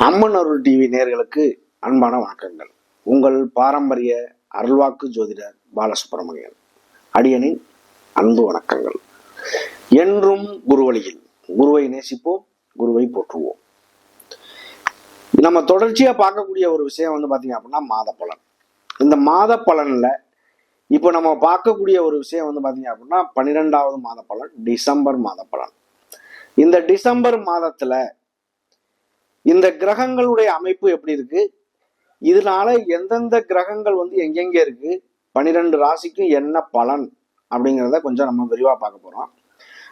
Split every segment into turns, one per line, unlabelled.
அம்மன் அருள் TV நேயர்களுக்கு அன்பான வணக்கங்கள். உங்கள் பாரம்பரிய அருள்வாக்கு ஜோதிடர் பாலசுப்ரமணியன். அடியனின் அன்பு வணக்கங்கள். என்றும் குருவழியில் குருவை நேசிப்போம், குருவை போற்றுவோம். நம்ம தொடர்ச்சியா பார்க்கக்கூடிய ஒரு விஷயம் பாத்தீங்க அப்படின்னா மாத பலன். இந்த மாத பலன்ல இப்போ நம்ம பார்க்கக்கூடிய ஒரு விஷயம் பாத்தீங்க அப்படின்னா 12வது மாத பலன், டிசம்பர் மாத பலன். இந்த டிசம்பர் மாதத்துல இந்த கிரகங்களுடைய அமைப்பு எப்படி இருக்கு, இதனால எந்தெந்த கிரகங்கள் எங்கெங்க இருக்கு, 12 ராசிக்கும் என்ன பலன் அப்படிங்கிறத கொஞ்சம் நம்ம விரிவா பார்க்க போறோம்.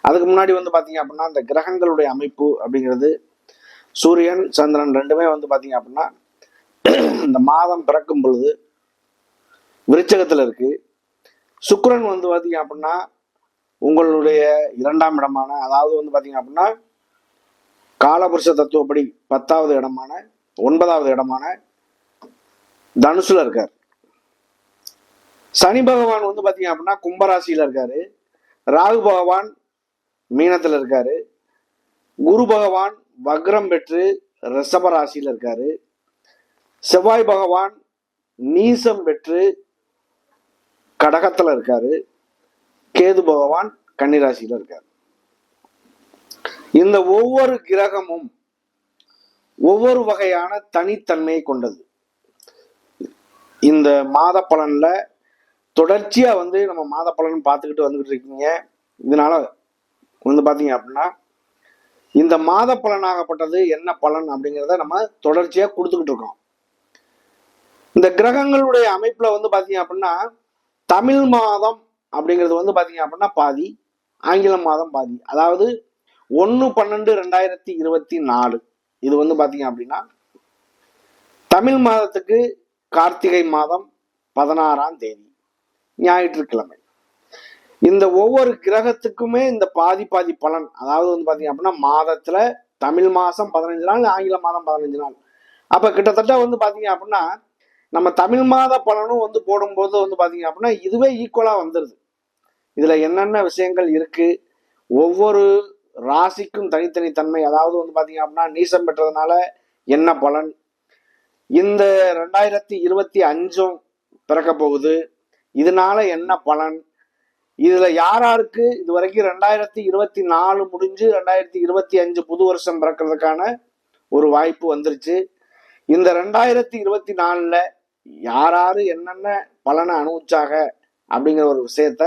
அதுக்கு முன்னாடி பாத்தீங்க அப்படின்னா இந்த கிரகங்களுடைய அமைப்பு அப்படிங்கிறது சூரியன் சந்திரன் ரெண்டுமே பாத்தீங்க அப்படின்னா இந்த மாதம் பிறக்கும் பொழுது விருச்சகத்துல இருக்கு. சுக்கிரன் பாத்தீங்க அப்படின்னா உங்களுடைய 2ஆம் இடமான, அதாவது பாத்தீங்க அப்படின்னா காலபுருஷ தத்துவப்படி 10வது இடமான 9வது இடமான தனுசுல இருக்காரு. சனி பகவான் பாத்தீங்க அப்படின்னா கும்பராசியில இருக்காரு. ராகு பகவான் மீனத்துல இருக்காரு. குரு பகவான் வக்ரம் பெற்று ரிஷப ராசியில இருக்காரு. செவ்வாய் பகவான் நீசம் பெற்று கடகத்துல இருக்காரு. கேது பகவான் கன்னிராசியில இருக்காரு. இந்த ஒவ்வொரு கிரகமும் ஒவ்வொரு வகையான தனித்தன்மையை கொண்டது. இந்த மாத பலன்ல தொடர்ச்சியா நம்ம மாத பலன் பார்த்துக்கிட்டு வந்துகிட்டு இருக்கீங்க. இதனால பாத்தீங்க அப்படின்னா இந்த மாத பலனாகப்பட்டது என்ன பலன் அப்படிங்கிறத நம்ம தொடர்ச்சியா கொடுத்துக்கிட்டு இருக்கோம். இந்த கிரகங்களுடைய அமைப்புல பாத்தீங்க அப்படின்னா தமிழ் மாதம் அப்படிங்கிறது பாத்தீங்க அப்படின்னா பாதி, ஆங்கில மாதம் பாதி. அதாவது 1/12/2024 இது பாத்தீங்க அப்படின்னா தமிழ் மாதத்துக்கு கார்த்திகை மாதம் 16ஆம் தேதி ஞாயிற்றுக்கிழமை. இந்த ஒவ்வொரு கிரகத்துக்குமே இந்த பாதி பாதி பலன், அதாவது பாத்தீங்க அப்படின்னா மாதத்துல தமிழ் மாசம் 15 நாள், ஆங்கில மாதம் 15 நாள். அப்ப கிட்டத்தட்ட பாத்தீங்க அப்படின்னா நம்ம தமிழ் மாத பலனும் போடும்போது பாத்தீங்க அப்படின்னா இதுவே ஈக்குவலா வந்துருது. இதுல என்னென்ன விஷயங்கள் இருக்கு, ஒவ்வொரு ராசிக்கும் தனித்தனி தன்மை, அதாவது பாத்தீங்க அப்படின்னா நீசம் பெற்றதுனால என்ன பலன், இந்த 2025 பிறக்க போகுது, இதனால என்ன பலன், இதுல யாராருக்கு இது வரைக்கும் 2024 முடிஞ்சு 2025 புது வருஷம் பிறக்கிறதுக்கான ஒரு வாய்ப்பு வந்துருச்சு. இந்த 2024ல யாராரு என்னென்ன பலனை அனுபவிச்சாங்க அப்படிங்கிற ஒரு விஷயத்த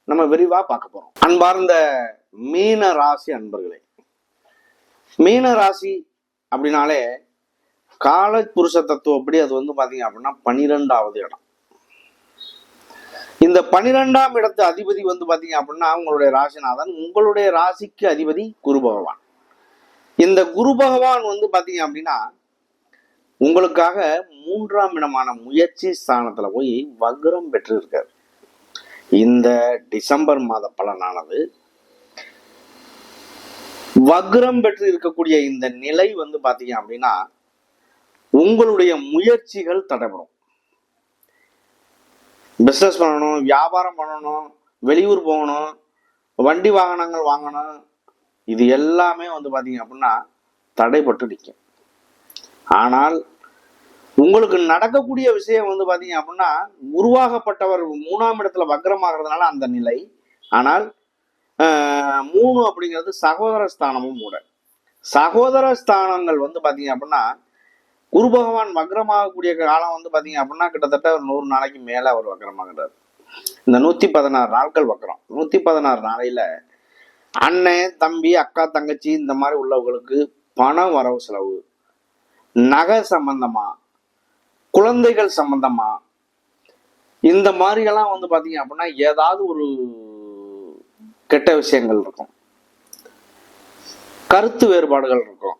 நம்ம விரிவா பார்க்க போறோம். அன்பார்ந்த மீன ராசி அன்பர்களே, மீன ராசி அப்படின்னாலே கால புருஷ தத்துவப்படி அது பாத்தீங்க அப்படின்னா 12வது இடம். இந்த 12ஆம் இடத்து அதிபதி பாத்தீங்க அப்படின்னா உங்களுடைய ராசிநாதன், உங்களுடைய ராசிக்கு அதிபதி குரு பகவான். இந்த குரு பகவான் பாத்தீங்க அப்படின்னா உங்களுக்காக 3ஆம் இடமான முயற்சி ஸ்தானத்துல போய் வக்ரம் பெற்று இருக்காரு. இந்த டிசம்பர் மாத பலனானது வக்ரம் பெற்று இருக்கக்கூடிய இந்த நிலை பாத்தீங்க அப்படின்னா உங்களுடைய முயற்சிகள் தடைபடும். பிசினஸ் பண்ணணும், வியாபாரம் பண்ணணும், வெளியூர் போகணும், வண்டி வாகனங்கள் வாங்கணும், இது எல்லாமே பாத்தீங்க அப்படின்னா தடைபட்டு நிற்கும். ஆனால் உங்களுக்கு நடக்கக்கூடிய விஷயம் பாத்தீங்க அப்படின்னா உருவாகப்பட்டவர் 3ஆம் இடத்துல வக்ரமாகிறதுனால அந்த நிலை. ஆனால் 3 அப்படிங்கிறது சகோதர ஸ்தானமும் கூட. சகோதர ஸ்தானங்கள் பாத்தீங்க அப்படின்னா குரு பகவான் வக்ரமாகக்கூடிய காலம் பாத்தீங்க அப்படின்னா கிட்டத்தட்ட ஒரு 100 நாளைக்கு மேல அவர் வக்ரமாகிறார். இந்த 116 நாட்கள் வக்ரம். 116 நாளையில அண்ணன் தம்பி அக்கா தங்கச்சி இந்த மாதிரி உள்ளவங்களுக்கு பண வரவு செலவு, நகை சம்பந்தமா, குழந்தைகள் சம்பந்தமா, இந்த மாதிரி எல்லாம் பாத்தீங்க அப்படின்னா ஏதாவது ஒரு கெட்ட விஷயங்கள் இருக்கும், கருத்து வேறுபாடுகள் இருக்கும்.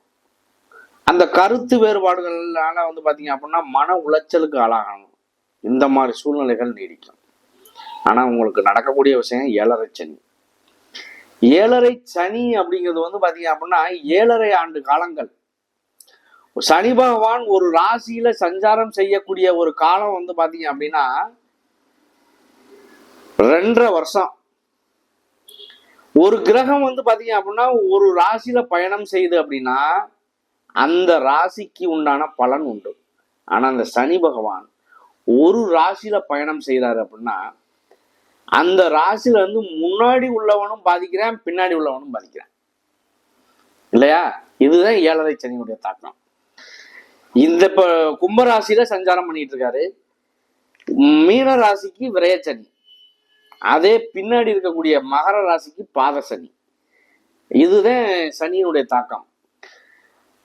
அந்த கருத்து வேறுபாடுகள்னால பாத்தீங்க அப்படின்னா மன உளைச்சலுக்கு ஆளாகணும். இந்த மாதிரி சூழ்நிலைகள் நீடிக்கும். ஆனா உங்களுக்கு நடக்கக்கூடிய விஷயம் 7.5 சனி. 7.5 சனி அப்படிங்கிறது பாத்தீங்க அப்படின்னா 7.5 ஆண்டு காலங்கள். சனி பகவான் ஒரு ராசியில சஞ்சாரம் செய்யக்கூடிய ஒரு காலம் பாத்தீங்க அப்படின்னா 2.5 வருஷம். ஒரு கிரகம் பாத்தீங்க அப்படின்னா ஒரு ராசியில பயணம் செய்யுது அப்படின்னா அந்த ராசிக்கு உண்டான பலன் உண்டு. ஆனா அந்த சனி பகவான் ஒரு ராசியில பயணம் செய்யறாரு அப்படின்னா அந்த ராசியில இருந்து முன்னாடி உள்ளவனும் பாதிக்கிறான், பின்னாடி உள்ளவனும் பாதிக்கிறான் இல்லையா? இதுதான் 7.5 சனியுடைய தாக்கம். இந்த இப்ப கும்பராசியில சஞ்சாரம் பண்ணிட்டு இருக்காரு, மீன ராசிக்கு விரயச்சனி, அதே பின்னாடி இருக்கக்கூடிய மகர ராசிக்கு பாத சனி. இதுதான் சனியினுடைய தாக்கம்.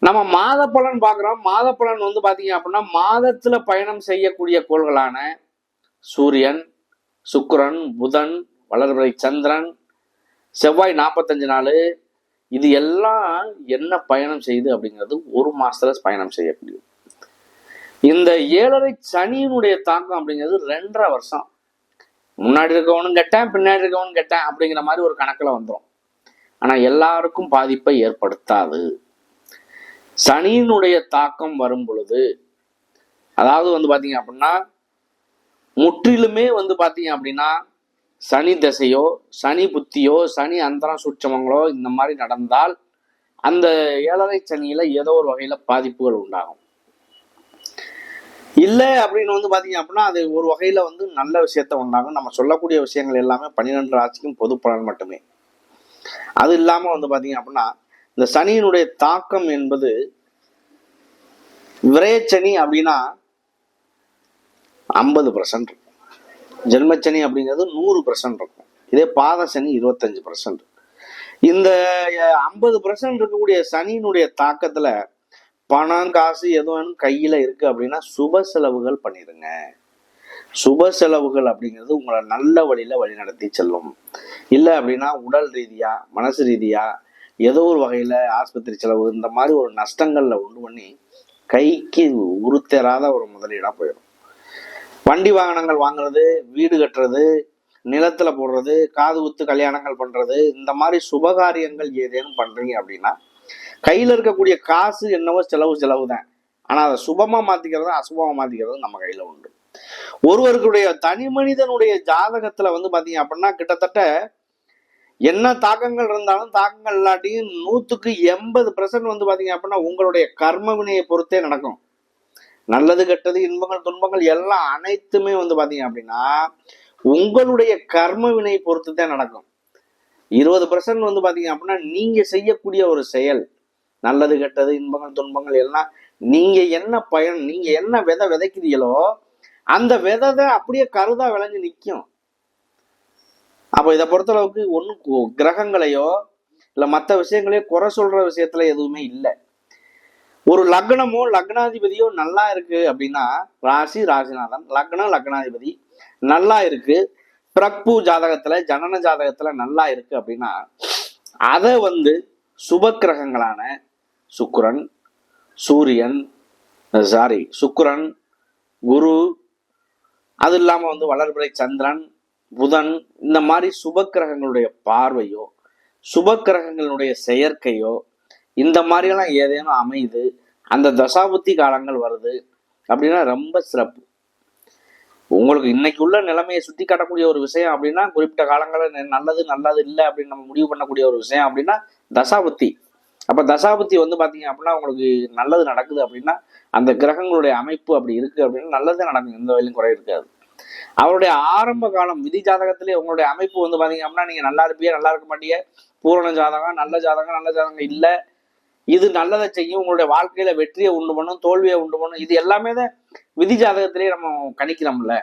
நம்ம மாத பலன் பார்க்குறோம். மாத பலன் வந்து பார்த்தீங்க அப்படின்னா மாதத்துல பயணம் செய்யக்கூடிய கோள்களான சூரியன், சுக்கிரன், புதன், வளர்பிறை சந்திரன், செவ்வாய் 45 நாள், இது எல்லாம் என்ன பயணம் செய்யுது அப்படிங்கிறது ஒரு மாசத்துல பயணம் செய்யக்கூடியது. இந்த 7.5 சனியினுடைய தாக்கம் அப்படிங்கிறது 2.5 வருஷம். முன்னாடி இருக்கவனும் கெட்டேன், பின்னாடி இருக்கவனும் கெட்டேன் அப்படிங்கிற மாதிரி ஒரு கணக்குல வந்துடும். ஆனா எல்லாருக்கும் பாதிப்பை ஏற்படுத்தாது. சனியினுடைய தாக்கம் வரும் பொழுது, அதாவது வந்து பாத்தீங்க அப்படின்னா முற்றிலுமே வந்து பாத்தீங்க அப்படின்னா சனி தசையோ, சனி புத்தியோ, சனி அந்தரம் சூட்சமங்களோ இந்த மாதிரி நடந்தால் அந்த 7.5 சனியில ஏதோ ஒரு வகையில பாதிப்புகள் உண்டாகும். இல்லை அப்படின்னு வந்து பாத்தீங்க அப்படின்னா அது ஒரு வகையில வந்து நல்ல விஷயத்த உண்டாகும். நம்ம சொல்லக்கூடிய விஷயங்கள் எல்லாமே 12 ராசிக்கும் பொது பலன் மட்டுமே. அது இல்லாம வந்து பாத்தீங்க அப்படின்னா இந்த சனியினுடைய தாக்கம் என்பது விரயச்சனி அப்படின்னா 50% இருக்கும், ஜென்மச்சனி அப்படிங்கிறது 100% இருக்கும், இதே பாத சனி 25%. இந்த 50% இருக்கக்கூடிய சனியினுடைய தாக்கத்துல பணம் காசு எதுவும் கையில இருக்கு அப்படின்னா சுப செலவுகள் பண்ணிடுங்க. சுப செலவுகள் அப்படிங்கிறது உங்களை நல்ல வழியில வழி நடத்தி செல்லும். இல்லை அப்படின்னா உடல் ரீதியா, மனசு ரீதியா ஏதோ ஒரு வகையில ஆஸ்பத்திரி செலவு இந்த மாதிரி ஒரு நஷ்டங்கள்ல உண்டு பண்ணி கைக்கு உருத்தேராத ஒரு முதலீடா போயிடும். வண்டி வாகனங்கள் வாங்குறது, வீடு கட்டுறது, நிலத்துல போடுறது, காது குத்து கல்யாணங்கள் பண்றது, இந்த மாதிரி சுபகாரியங்கள் ஏதேனும் பண்றீங்க அப்படின்னா கையில இருக்கக்கூடிய காசு என்னவோ செலவு தான். ஆனா அதை சுபமா மாத்திக்கிறது அசுபமா மாத்திக்கிறது நம்ம கையில உண்டு. ஒருவருடைய தனி மனிதனுடைய ஜாதகத்துல வந்து பாத்தீங்க அப்படின்னா கிட்டத்தட்ட என்ன தாக்கங்கள் இருந்தாலும் தாக்கங்கள் இல்லாட்டியும் 100க்கு 80% வந்து பாத்தீங்க அப்படின்னா உங்களுடைய கர்ம வினையை பொறுத்தே நடக்கும். நல்லது கெட்டது இன்பங்கள் துன்பங்கள் எல்லாம் அனைத்துமே வந்து பாத்தீங்க அப்படின்னா உங்களுடைய கர்ம வினை பொறுத்து தான் நடக்கும். 20% வந்து பாத்தீங்க அப்படின்னா நீங்க செய்யக்கூடிய ஒரு செயல், நல்லது கெட்டது இன்பங்கள் துன்பங்கள் எல்லாம் நீங்க என்ன பயன், நீங்க என்ன விதை விதைக்கிறீங்களோ அந்த விதை அப்படியே கருதா விளைஞ்சு நிற்கும். அப்போ இதை பொறுத்தளவுக்கு ஒன்றும் கிரகங்களையோ இல்லை மற்ற விஷயங்களையோ குறை சொல்ற விஷயத்துல எதுவுமே இல்லை. ஒரு லக்னமோ லக்னாதிபதியோ நல்லா இருக்கு அப்படின்னா ராசி ராசிநாதன், லக்னம் லக்னாதிபதி நல்லா இருக்கு, பிரப்பு ஜாதகத்துல ஜனன ஜாதகத்துல நல்லா இருக்கு அப்படின்னா அதை வந்து சுப கிரகங்களான சுக்கிரன், சூரியன், சுக்கிரன், குரு, அது இல்லாம வந்து வளர்பிறை சந்திரன், புதன், இந்த மாதிரி சுப கிரகங்களுடைய பார்வையோ சுப கிரகங்களுடைய செயற்கையோ இந்த மாதிரியெல்லாம் ஏதேனும் அமையுது, அந்த தசாபுத்தி காலங்கள் வருது அப்படின்னா ரொம்ப சிறப்பு. உங்களுக்கு இன்னைக்கு உள்ள நிலைமையை சுட்டி காட்டக்கூடிய ஒரு விஷயம் அப்படின்னா குறிப்பிட்ட காலங்களில் நல்லது நல்லது இல்லை அப்படின்னு நம்ம முடிவு பண்ணக்கூடிய ஒரு விஷயம் அப்படின்னா தசாபுத்தி. அப்ப தசாபுத்தி வந்து பாத்தீங்க அப்படின்னா உங்களுக்கு நல்லது நடக்குது அப்படின்னா அந்த கிரகங்களுடைய அமைப்பு அப்படி இருக்கு அப்படின்னா நல்லதே நடக்கும், எந்த வகையிலும் குறை இருக்காது. அவருடைய ஆரம்ப காலம் விதி ஜாதகத்திலே உங்களுடைய அமைப்பு வந்து பாத்தீங்க அப்படின்னா நீங்க நல்லா இருப்பீங்க நல்லா இருக்க மாட்டீங்க, பூரண ஜாதகம் நல்ல ஜாதகம் இல்லை, இது நல்லதை செய்யும், உங்களுடைய வாழ்க்கையில வெற்றியை உண்டு பண்ணும் தோல்வியை உண்டு பண்ணும், இது எல்லாமே தான் விதி ஜாதகத்திலேயே நம்ம கணிக்கிறோம்ல.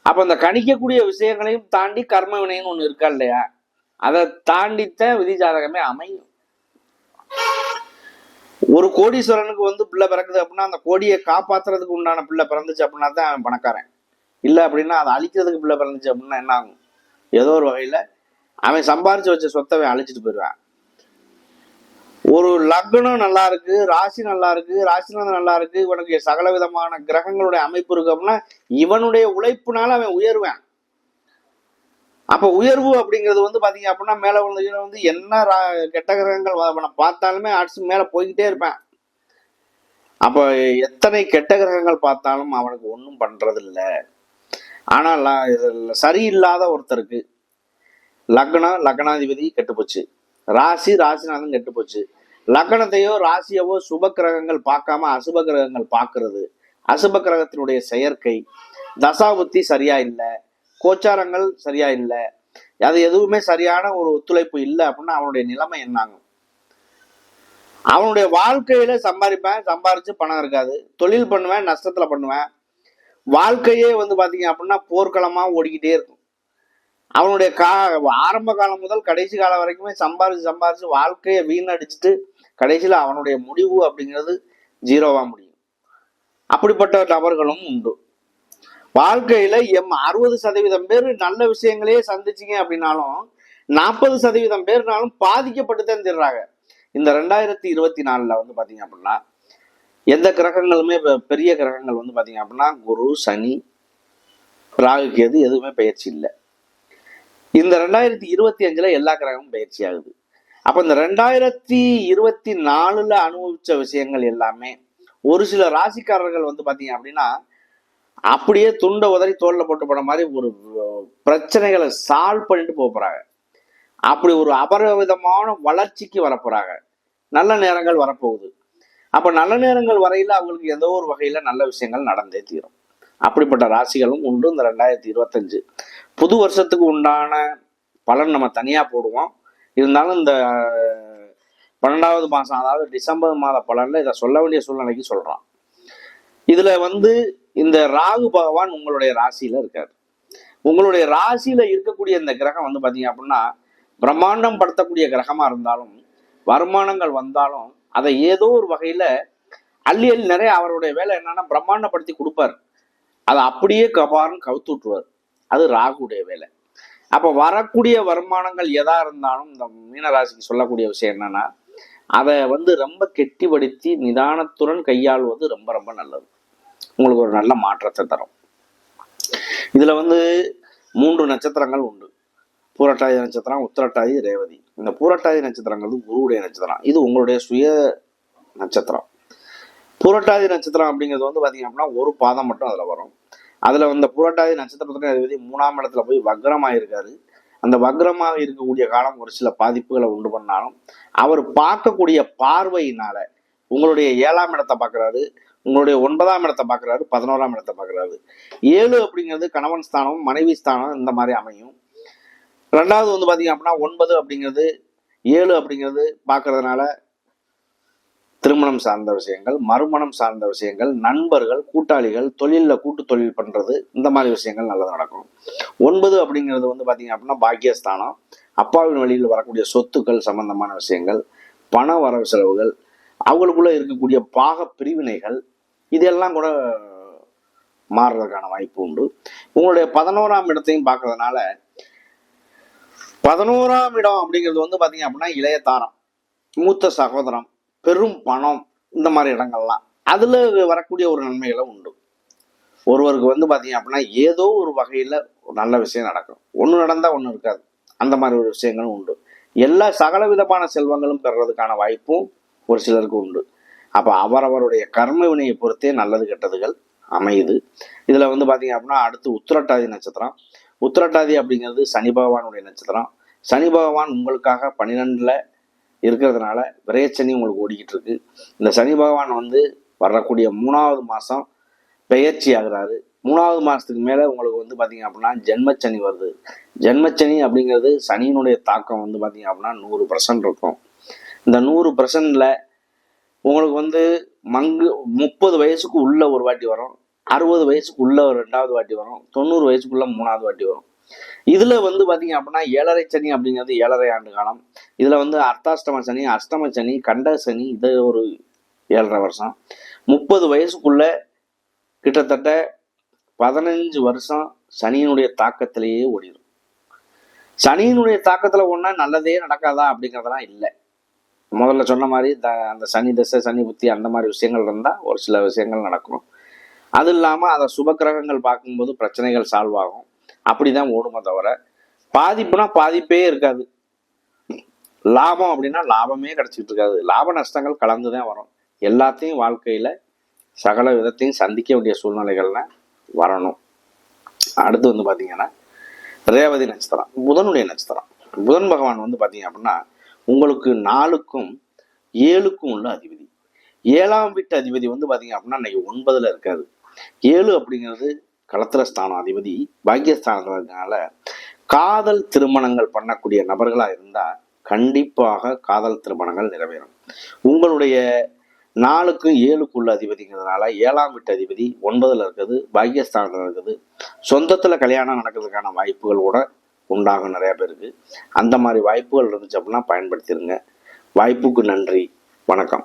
அப்ப அந்த கணிக்கக்கூடிய விஷயங்களையும் தாண்டி கர்ம வினைன்னு ஒண்ணு இருக்கா இல்லையா, அதை தாண்டித்தான் விதி ஜாதகமே அமையும். ஒரு கோடீஸ்வரனுக்கு வந்து பிள்ளை பிறக்குது அப்படின்னா அந்த கோடியை காப்பாத்துறதுக்கு உண்டான பிள்ளை பிறந்துச்சு அப்படின்னா தான் அவன் பணக்காரன். இல்லை அப்படின்னா அதை அழிக்கிறதுக்கு பிள்ளை பிறந்துச்சு அப்படின்னா என்ன ஆகும், ஏதோ ஒரு வகையில அவன் சம்பாரிச்சு வச்ச சொத்தை அழிச்சிட்டு போயிடுவான். ஒரு லக்னம் நல்லா இருக்கு, ராசி நல்லா இருக்கு, ராசிநாதன் நல்லா இருக்கு, இவனுக்கு சகல விதமான கிரகங்களுடைய அமைப்பு இருக்கு அப்படின்னா இவனுடைய உழைப்புனால அவன் உயர்வான். அப்ப உயர்வு அப்படிங்கிறது வந்து பாத்தீங்க அப்படின்னா மேல வந்து என்ன கெட்ட கிரகங்கள் அவனை பார்த்தாலுமே அடிச்சு மேல போய்கிட்டே இருப்பேன். அப்ப எத்தனை கெட்ட கிரகங்கள் பார்த்தாலும் அவனுக்கு ஒன்றும் பண்றது இல்லை. ஆனால் சரியில்லாத ஒருத்தருக்கு லக்னம் லக்னாதிபதி கெட்டு போச்சு, ராசி ராசிநாதன் கெட்டு போச்சு, லக்னத்தையோ ராசியவோ சுப கிரகங்கள் பார்க்காம அசுப கிரகங்கள் பார்க்கறது, அசுப கிரகத்தினுடைய செயற்கை, தசாபுத்தி சரியா இல்லை, கோச்சாரங்கள் சரியா இல்லை, அது எதுவுமே சரியான ஒரு ஒத்துழைப்பு இல்லை அப்படின்னா அவனுடைய நிலைமை என்னாகும்? அவனுடைய வாழ்க்கையில சம்பாதிப்பேன், சம்பாரிச்சு பணம் இருக்காது, தொழில் பண்ணுவேன், நஷ்டத்துல பண்ணுவேன், வாழ்க்கையே பாத்தீங்க அப்படின்னா போர்க்களமா ஓடிக்கிட்டே இருக்கும். அவனுடைய ஆரம்ப காலம் முதல் கடைசி காலம் வரைக்குமே சம்பாரிச்சு வாழ்க்கையை வீணடிச்சுட்டு கடைசியில அவனுடைய முடிவு அப்படிங்கிறது ஜீரோவா முடியும். அப்படிப்பட்ட நபர்களும் உண்டு. வாழ்க்கையில 60% பேர் நல்ல விஷயங்களையே சந்திச்சிங்க அப்படின்னாலும் 40% பேர்னாலும் பாதிக்கப்பட்டுதான் தீர்றாங்க. இந்த 2024 பாத்தீங்க அப்படின்னா எந்த கிரகங்களுமே பெரிய கிரகங்கள் பாத்தீங்க அப்படின்னா குரு, சனி, ராகு, கேது எதுவுமே பயிற்சி இல்லை. இந்த 2025 எல்லா கிரகமும் பயிற்சி ஆகுது. அப்ப இந்த 2024 அனுபவிச்ச விஷயங்கள் எல்லாமே ஒரு சில ராசிக்காரர்கள் பாத்தீங்க அப்படின்னா அப்படியே துண்டை உதறி தோல்ல போட்டு போன மாதிரி ஒரு பிரச்சனைகளை சால்வ் பண்ணிட்டு போறாங்க. அப்படி ஒரு அபரிவிதமான வளர்ச்சிக்கு வரப்போறாங்க. நல்ல நேரங்கள் வரப்போகுது. அப்ப நல்ல நேரங்கள் வரையில அவங்களுக்கு ஏதோ ஒரு வகையில நல்ல விஷயங்கள் நடந்தே தீரும். அப்படிப்பட்ட ராசிகளும் உண்டு. இந்த 2025 புது வருஷத்துக்கு உண்டான பலன் நம்ம தனியா போடுவோம். இருந்தாலும் இந்த 12வது மாசம், அதாவது டிசம்பர் மாத பலன்ல இதை சொல்ல வேண்டிய சூழ்நிலைக்கு சொல்றோம். இதுல இந்த ராகு பகவான் உங்களுடைய ராசியில இருக்காரு. உங்களுடைய ராசியில இருக்கக்கூடிய இந்த கிரகம் பாத்தீங்க அப்படின்னா பிரம்மாண்டம் படுத்தக்கூடிய கிரகமா இருந்தாலும் வருமானங்கள் வந்தாலும் அதை ஏதோ ஒரு வகையில அள்ளி நிறைய அவருடைய வேலை என்னன்னா பிரம்மாண்டப்படுத்தி கொடுப்பார். அதை அப்படியே கபார்னு கவுத்து விட்டுருவார். அது ராகுடைய வேலை. அப்ப வரக்கூடிய வருமானங்கள் எதா இருந்தாலும் இந்த மீனராசிக்கு சொல்லக்கூடிய விஷயம் என்னன்னா அதை ரொம்ப கெட்டிப்படுத்தி நிதானத்துடன் கையாளுவது ரொம்ப ரொம்ப நல்லது. உங்களுக்கு ஒரு நல்ல மாற்றத்தை தரும். இதுல 3 நட்சத்திரங்கள் உண்டு. பூரட்டாதி நட்சத்திரம், உத்திரட்டாதி, ரேவதி. இந்த பூரட்டாதி நட்சத்திரங்கள் குருவுடைய நட்சத்திரம். இது உங்களுடைய சுய நட்சத்திரம். பூரட்டாதி நட்சத்திரம் அப்படிங்கிறது பாத்தீங்க அப்படின்னா ஒரு பாதம் மட்டும் அதுல வரும். அதுல பூரட்டாதி நட்சத்திரத்துடைய அதிபதி 3ஆம் இடத்துல போய் வக்ரமாயிருக்காரு. அந்த வக்ரமாக இருக்கக்கூடிய காலம் ஒரு சில பாதிப்புகளை உண்டு பண்ணாலும் அவர் பார்க்கக்கூடிய பார்வையினால உங்களுடைய 7ஆம் இடத்தை பார்க்கறாரு, உங்களுடைய 9ஆம் இடத்தை பார்க்கறாரு, 11ஆம் இடத்தை பார்க்கறாரு. 7 அப்படிங்கிறது கணவன் ஸ்தானம், மனைவி ஸ்தானம், இந்த மாதிரி அமையும். 2வது பாத்தீங்க அப்படின்னா 9 அப்படிங்கிறது 7 அப்படிங்கிறது பார்க்கறதுனால திருமணம் சார்ந்த விஷயங்கள், மறுமணம் சார்ந்த விஷயங்கள், நண்பர்கள், கூட்டாளிகள், தொழிலில் கூட்டு தொழில் பண்றது, இந்த மாதிரி விஷயங்கள் நல்லது நடக்கும். 9 அப்படிங்கிறது பாத்தீங்க அப்படின்னா பாக்கியஸ்தானம், அப்பாவின் வழியில் வரக்கூடிய சொத்துக்கள் சம்பந்தமான விஷயங்கள், பண வரவு செலவுகள், அவங்களுக்குள்ள இருக்கக்கூடிய பாக பிரிவினைகள், இதெல்லாம் கூட மாறுறதுக்கான வாய்ப்பு உண்டு. உங்களுடைய 11ஆம் இடத்தையும் பார்க்கறதுனால 11ஆம் இடம் அப்படிங்கிறது பாத்தீங்க அப்படின்னா இளைய தாரம், மூத்த சகோதரம், பெரும் பணம், இந்த மாதிரி இடங்கள்லாம் அதுல வரக்கூடிய ஒரு நன்மைகளும் உண்டு. ஒருவருக்கு பாத்தீங்க அப்படின்னா ஏதோ ஒரு வகையில நல்ல விஷயம் நடக்கும். ஒண்ணு நடந்தா ஒண்ணு இருக்காது. அந்த மாதிரி ஒரு விஷயங்களும் உண்டு. எல்லா சகல விதமான செல்வங்களும் பெறுறதுக்கான வாய்ப்பும் ஒரு சிலருக்கு உண்டு. அப்ப அவரவருடைய கர்ம வினையை பொறுத்தே நல்லது கெட்டதுகள் அமையுது. இதுல பாத்தீங்க அப்படின்னா அடுத்து உத்திரட்டாதி நட்சத்திரம். உத்திரட்டாதி அப்படிங்கிறது சனி பகவானுடைய நட்சத்திரம். சனி பகவான் உங்களுக்காக 12ல இருக்கிறதுனால விரயச்சனி உங்களுக்கு ஓடிக்கிட்டு இருக்கு. இந்த சனி பகவான் வரக்கூடிய 3வது மாசம் பெயர்ச்சி ஆகுறாரு. 3வது மாசத்துக்கு மேல உங்களுக்கு பாத்தீங்க அப்படின்னா ஜென்மச்சனி வருது. ஜென்மச்சனி அப்படிங்கிறது சனியினுடைய தாக்கம் பாத்தீங்க அப்படின்னா 100% இருக்கும். இந்த 100%ல உங்களுக்கு 30 வயசுக்கு உள்ள ஒரு வாட்டி வரும், 60 வயசுக்கு உள்ள ஒரு 2வது வாட்டி வரும், 90 வயசுக்குள்ள 3வது வாட்டி வரும். இதுல பாத்தீங்க அப்படின்னா 7.5 சனி அப்படிங்கிறது 7.5 ஆண்டு காலம். இதுல அர்த்தாஷ்டம சனி, அஷ்டம சனி, கண்ட சனி, இது ஒரு 7.5 வருஷம். 30 வயசுக்குள்ள கிட்டத்தட்ட 15 வருஷம் சனியினுடைய தாக்கத்திலேயே ஓடிடும். சனியினுடைய தாக்கத்துல ஒண்ணா நல்லதே நடக்காதா அப்படிங்கிறதெல்லாம் இல்லை. முதல்ல சொன்ன மாதிரி அந்த சனி தசை, சனி புத்தி, அந்த மாதிரி விஷயங்கள் இருந்தா ஒரு சில விஷயங்கள் நடக்கும். அது இல்லாம அதை சுப கிரகங்கள் பார்க்கும்போது பிரச்சனைகள் சால்வ் ஆகும். அப்படிதான் ஓடுமே தவிர பாதிப்புனா பாதிப்பே இருக்காது. லாபம் அப்படின்னா லாபமே கிடைச்சிட்டு இருக்காது. லாப நஷ்டங்கள் கலந்துதான் வரும். எல்லாத்தையும் வாழ்க்கையில சகல விதத்தையும் சந்திக்க வேண்டிய சூழ்நிலைகள்ல வரணும். அடுத்து பாத்தீங்கன்னா ரேவதி நட்சத்திரம், புதனுடைய நட்சத்திரம். புதன் பகவான் பாத்தீங்க அப்படின்னா உங்களுக்கு 4க்கும் 7க்கும் உள்ள அதிபதி. 7ஆம் வீட்டு அதிபதி வந்து பாத்தீங்க அப்படின்னா இன்னைக்கு 9ல் இருக்காது. 7 அப்படிங்கிறது களத்திர ஸ்தானம் அதிபதி, பாக்கியஸ்தானத்துல இருக்கனால காதல் திருமணங்கள் பண்ணக்கூடிய நபர்களா இருந்தா கண்டிப்பாக காதல் திருமணங்கள் நிறைவேறும். உங்களுடைய 4க்கும் 7க்கும் உள்ள அதிபதிங்கிறதுனால 7ஆம் வீட்டு அதிபதி 9ல் இருக்குது, பாக்கியஸ்தானத்தில் இருக்குது. சொந்தத்தில் கல்யாணம் நடக்கிறதுக்கான வாய்ப்புகள் கூட உண்டாகும் நிறைய பேருக்கு. அந்த மாதிரி வாய்ப்புகள் இருந்துச்சு அப்படின்னா பயன்படுத்திடுங்க. வாய்ப்புக்கு நன்றி. வணக்கம்.